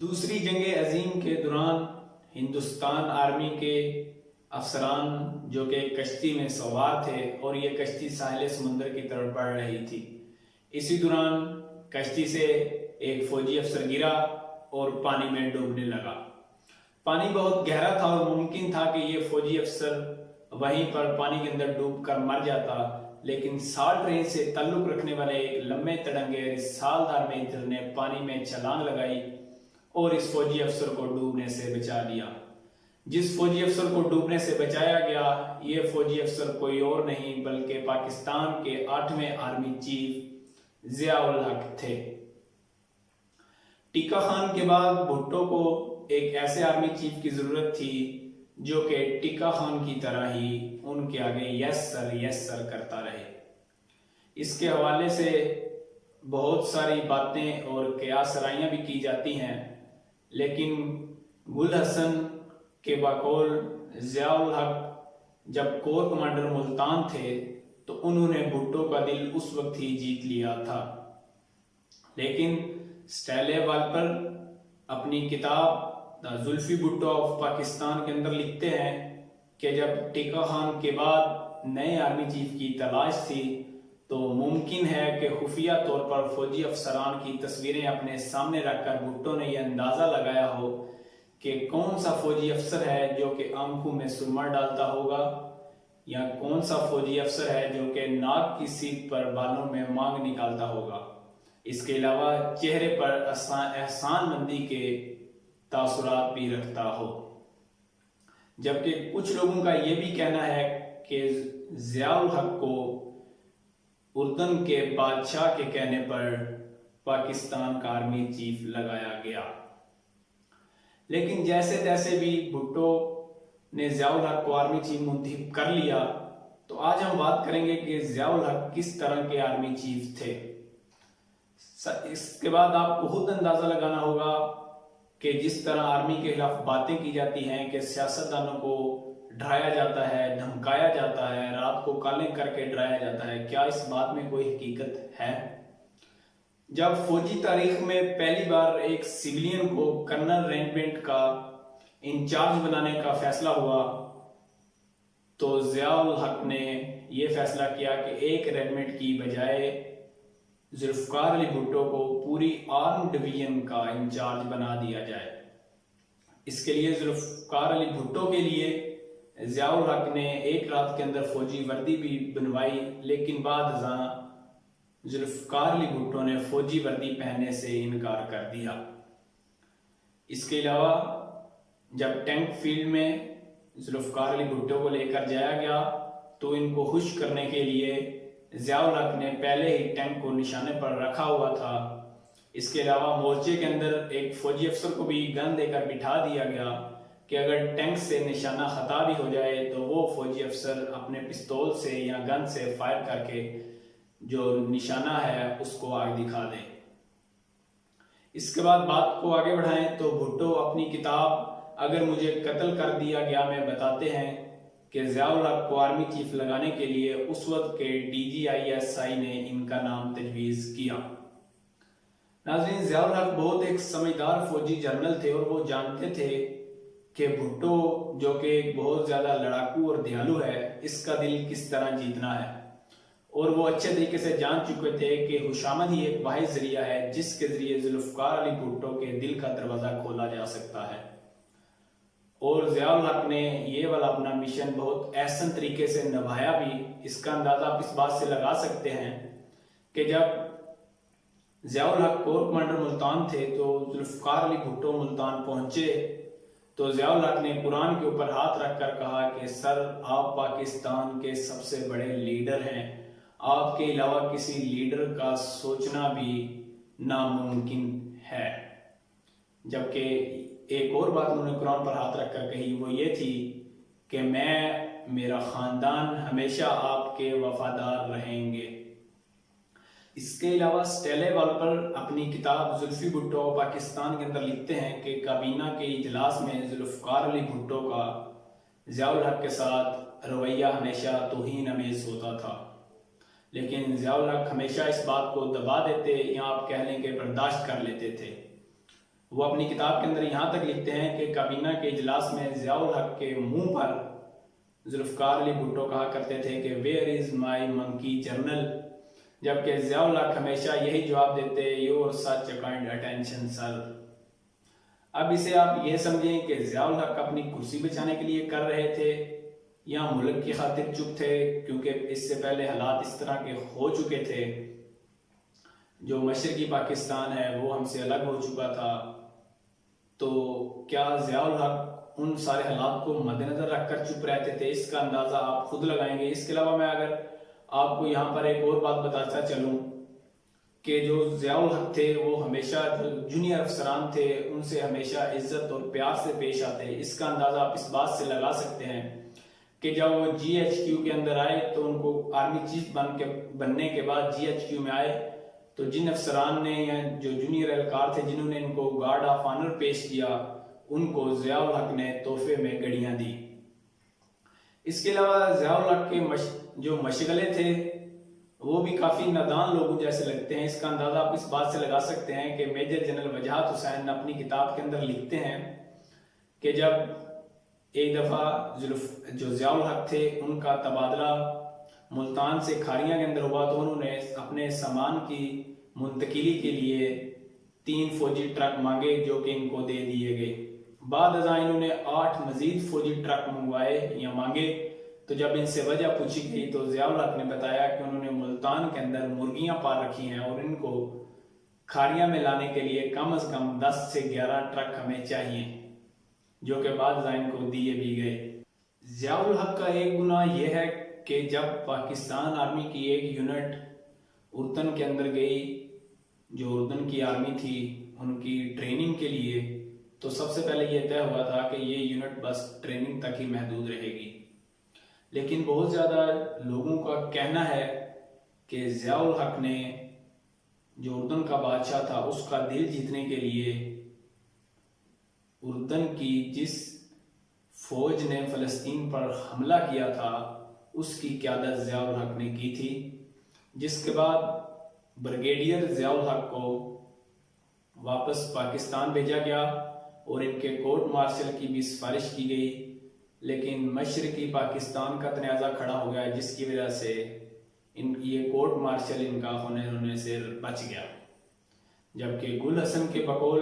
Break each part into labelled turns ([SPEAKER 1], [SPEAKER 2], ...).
[SPEAKER 1] दूसरी जंग अजीम के दौरान हिंदुस्तान आर्मी के अफसरान जो कि कश्ती में सवार थे और ये कश्ती साहिल समुंदर की तरफ बढ़ रही थी। इसी दौरान कश्ती से एक फौजी अफसर गिरा और पानी में डूबने लगा। पानी बहुत गहरा था और मुमकिन था कि ये फौजी अफसर वहीं पर पानी के अंदर डूबकर मर जाता, लेकिन साल्ट रेंज से ताल्लुक रखने वाले एक लंबे तड़ंगे सालदार मेजर ने पानी में छलांग लगाई और इस फौजी अफसर को डूबने से बचा लिया। जिस फौजी अफसर को डूबने से बचाया गया, ये फौजी अफसर कोई और नहीं बल्कि पाकिस्तान के 8वें आर्मी चीफ जिया-उल हक थे। टिक्का खान के बाद भुट्टो को एक ऐसे आर्मी चीफ की जरूरत थी जो कि टिक्का खान की तरह ही उनके आगे यस सर करता रहे। इसके हवाले से बहुत सारी बातें और क़यास-राइयां भी की जाती हैं, लेकिन गुल हसन के बकौल जिया-उल हक जब कोर कमांडर मुल्तान थे तो उन्होंने भुट्टो का दिल उस वक्त ही जीत लिया था। लेकिन स्टैले वाल्पर अपनी किताब द जुल्फी भुट्टो ऑफ पाकिस्तान के अंदर लिखते हैं कि जब टिक्का खान के बाद नए आर्मी चीफ की तलाश थी तो मुमकिन है कि खुफिया तौर पर फौजी अफसरान की तस्वीरें अपने सामने रखकर भुट्टो ने यह अंदाजा लगाया हो कि कौन सा फौजी अफसर है जो कि आंखों में सुरमा डालता होगा या कौन सा फौजी अफसर है जो कि नाक की सीट पर बालों में मांग निकालता होगा। इसके अलावा चेहरे पर एहसानमंदी के तासुरात भी रखता हो। जबकि कुछ लोगों का यह भी कहना है कि जिया-उल हक को उर्दन के बादशाह के कहने पर पाकिस्तान का आर्मी चीफ लगाया गया। लेकिन जैसे तैसे भी भुट्टो ने जिया-उल हक को आर्मी चीफ मुंतखब कर लिया। तो आज हम बात करेंगे कि जिया-उल हक किस तरह के आर्मी चीफ थे। इसके बाद आपको खुद अंदाजा लगाना होगा कि जिस तरह आर्मी के खिलाफ बातें की जाती हैं कि सियासतदानों को डराया जाता है, धमकाया जाता है, रात को काले करके डराया जाता है, क्या इस बात में कोई हकीकत है? जब फौजी तारीख में पहली बार एक सिविलियन को कर्नल रेजिमेंट का इंचार्ज बनाने का फैसला हुआ तो जिया-उल हक ने यह फैसला किया कि एक रेजिमेंट की बजाय जुल्फकार अली भुट्टो को पूरी आर्म डिवीजन का इंचार्ज बना दिया जाए। इसके लिए जुल्फकार अली भुट्टो के लिए जिया-उल हक ने एक रात के अंदर फौजी वर्दी भी बनवाई, लेकिन बाद जुल्फकार अली भुट्टो ने फौजी वर्दी पहनने से इनकार कर दिया। इसके अलावा जब टैंक फील्ड में जुल्फकार अली भुट्टो को लेकर जाया गया तो इनको खुश करने के लिए जिया-उल हक ने पहले ही टैंक को निशाने पर रखा हुआ था। इसके अलावा मोर्चे के अंदर एक फौजी अफसर को भी गन देकर बिठा दिया गया कि अगर टैंक से निशाना खता भी हो जाए तो वो फौजी अफसर अपने पिस्तौल से या गन से फायर करके जो निशाना है उसको आग दिखा दे। इसके बाद बात को आगे बढ़ाएं तो भुट्टो अपनी किताब अगर मुझे कत्ल कर दिया गया में बताते हैं कि जिया-उल हक को आर्मी चीफ लगाने के लिए उस वक्त के DGISI ने इनका नाम तजवीज़ किया। नाज़रीन, जिया-उल हक बहुत एक समझदार फौजी जनरल थे और वो जानते थे कि भुट्टो जो कि एक बहुत ज्यादा लड़ाकू और दयालु है, इसका दिल किस तरह जीतना है। और वो अच्छे तरीके से जान चुके थे कि खुशामद ही एक वाहिद जरिया है जिसके जरिए जुल्फकार अली भुट्टो के दिल का दरवाजा खोला जा सकता है। और जिया-उल हक ने ये वाला अपना मिशन बहुत एहसन तरीके से निभाया भी। इसका अंदाजा आप इस बात से लगा सकते हैं कि जब जिया-उल हक कोर कमांडर मुल्तान थे तो जुल्फकार अली भुट्टो मुल्तान पहुंचे तो जिया-उल हक ने कुरान के ऊपर हाथ रखकर कहा कि सर, आप पाकिस्तान के सबसे बड़े लीडर हैं, आपके अलावा किसी लीडर का सोचना भी नामुमकिन है। जबकि एक और बात उन्होंने कुरान पर हाथ रखकर कही, वो ये थी कि मैं, मेरा खानदान हमेशा आपके वफादार रहेंगे। इसके अलावा स्टैले वाल्पर अपनी किताब जुल्फी भुट्टो पाकिस्तान के अंदर लिखते हैं कि काबीना के इजलास में जुल्फकार अली भुट्टो का जिया-उल हक के साथ रवैया हमेशा तौहीन अमेज होता था, लेकिन जिया-उल हक हमेशा इस बात को दबा देते या आप कह लें कि बर्दाश्त कर लेते थे। वो अपनी किताब के अंदर यहाँ तक लिखते हैं कि काबीना के इजलास में ज़ियाउल हक के मुंह पर जुल्फ़िकार अली भुट्टो कहा करते थे कि where is my monkey general, जबकि ज़ियाउल हक हमेशा यही जवाब देते, your such a kind attention sir. अब इसे आप ये समझें कि ज़ियाउल हक अपनी कुर्सी बचाने के लिए कर रहे थे या मुल्क की खातिर चुप थे, क्योंकि इससे पहले हालात इस तरह के हो चुके थे। जो मशरकी पाकिस्तान है वो हमसे अलग हो चुका था। तो क्या ज़ियाउल हक उन सारे हालात को मद्देनजर रखकर चुप रहते थे? इसका अंदाज़ा आप खुद लगाएंगे। इसके अलावा मैं अगर आपको यहाँ पर एक और बात बताता चलूँ कि जो ज़ियाउल हक थे वो हमेशा जो जूनियर अफसरान थे उनसे हमेशा इज्जत और प्यार से पेश आते। इसका अंदाज़ा आप इस बात से लगा सकते हैं कि जब वो GHQ के अंदर आए तो उनको आर्मी चीफ बनने के बाद GHQ में आए तो जिन अफसरान ने या जो जूनियर एहलकार थे जिन्होंने इनको गार्ड ऑफ ऑनर पेश किया, उनको ज़ियाउल हक ने तोहफे में घड़ियां दी। इसके अलावा ज़ियाउल हक के जो मशगले थे वो भी काफ़ी नादान लोगों जैसे लगते हैं। इसका अंदाज़ा आप इस बात से लगा सकते हैं कि मेजर जनरल वजाहत हुसैन अपनी किताब के अंदर लिखते हैं कि जब एक दफ़ा जो ज़ियाउल हक थे उनका तबादला मुल्तान से खारियां के अंदर हुआ तो उन्होंने अपने सामान की मुंतकिली के लिए 3 फौजी ट्रक मांगे जो कि इनको दे दिए गए। बाद अज़ां इन्होंने 8 मजीद फौजी ट्रक मंगवाए या मांगे। तो जब इनसे वजह पूछी गई तो ज़ियाउल हक ने बताया कि उन्होंने मुल्तान के अंदर मुर्गियां पाल रखी हैं और इनको खारियां में लाने के लिए कम से कम 10 से 11 ट्रक हमें चाहिए, जो कि बाद अज़ां इनको दिए भी गए। ज़ियाउल हक का एक गुनाह यह है कि जब पाकिस्तान आर्मी की एक यूनिट उर्दन के अंदर गई, जो उर्दन की आर्मी थी उनकी ट्रेनिंग के लिए, तो सबसे पहले यह तय हुआ था कि ये यूनिट बस ट्रेनिंग तक ही महदूद रहेगी। लेकिन बहुत ज़्यादा लोगों का कहना है कि ज़ियाउल हक ने जो उर्दन का बादशाह था उसका दिल जीतने के लिए उर्दन की जिस फौज ने फ़लस्तीन पर हमला किया था उसकी क़यादत ज़ियाउल हक ने की थी, जिसके बाद ब्रिगेडियर ज़ियाउल हक को वापस पाकिस्तान भेजा गया और इनके कोर्ट मार्शल की भी सिफारिश की गई। लेकिन मशरकी पाकिस्तान का तनाज़ा खड़ा हो गया जिसकी वजह से ये कोर्ट मार्शल इनका होने से बच गया। जबकि गुल हसन के बकौल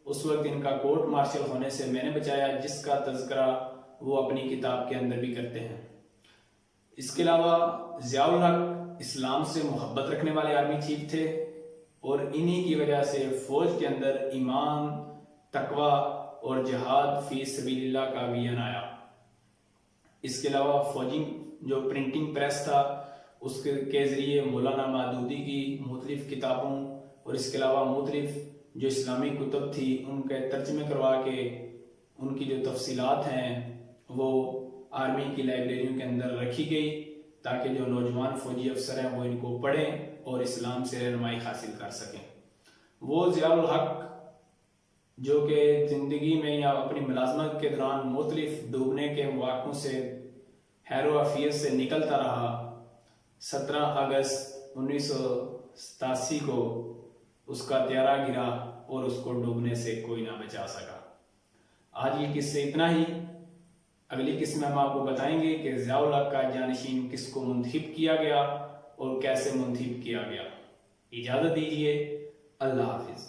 [SPEAKER 1] उस वक्त इनका कोर्ट मार्शल होने से मैंने बचाया, जिसका तज़किरा वो अपनी किताब के अंदर भी करते हैं। इसके अलावा ज़ियाउल हक इस्लाम से मोहब्बत रखने वाले आर्मी चीफ थे और इन्हीं की वजह से फ़ौज के अंदर ईमान, तकवा और जिहाद फी सबीलिल्लाह का अभियान आया। इसके अलावा फौजी जो प्रिंटिंग प्रेस था उसके ज़रिए मौलाना मौदूदी की मुख्तलिफ़ किताबों और इसके अलावा मुख्तलिफ़ जो इस्लामी कुतुब थी उनके तर्जमे करवा के उनकी जो तफसीलात हैं वो आर्मी की लाइब्रेरियों के अंदर रखी गई ताकि जो नौजवान फौजी अफसर हैं वो इनको पढ़ें और इस्लाम से रहनुमाई हासिल कर सकें। वो ज़ियाउल हक जो कि ज़िंदगी में या अपनी मुलाजमत के दौरान मुख्तलिफ डूबने के मौक़ों से हैरो-अफ़ीयत से निकलता रहा, 17 अगस्त 1987 को उसका त्यारा गिरा और उसको डूबने से कोई ना बचा सका। आज ये किस्से इतना ही। अगली किस्म में हम आपको बताएंगे कि ज़ियाउल हक का जानशीन किसको मुंतखब किया गया और कैसे मुंतखब किया गया। इजाज़त दीजिए, अल्लाह हाफिज़।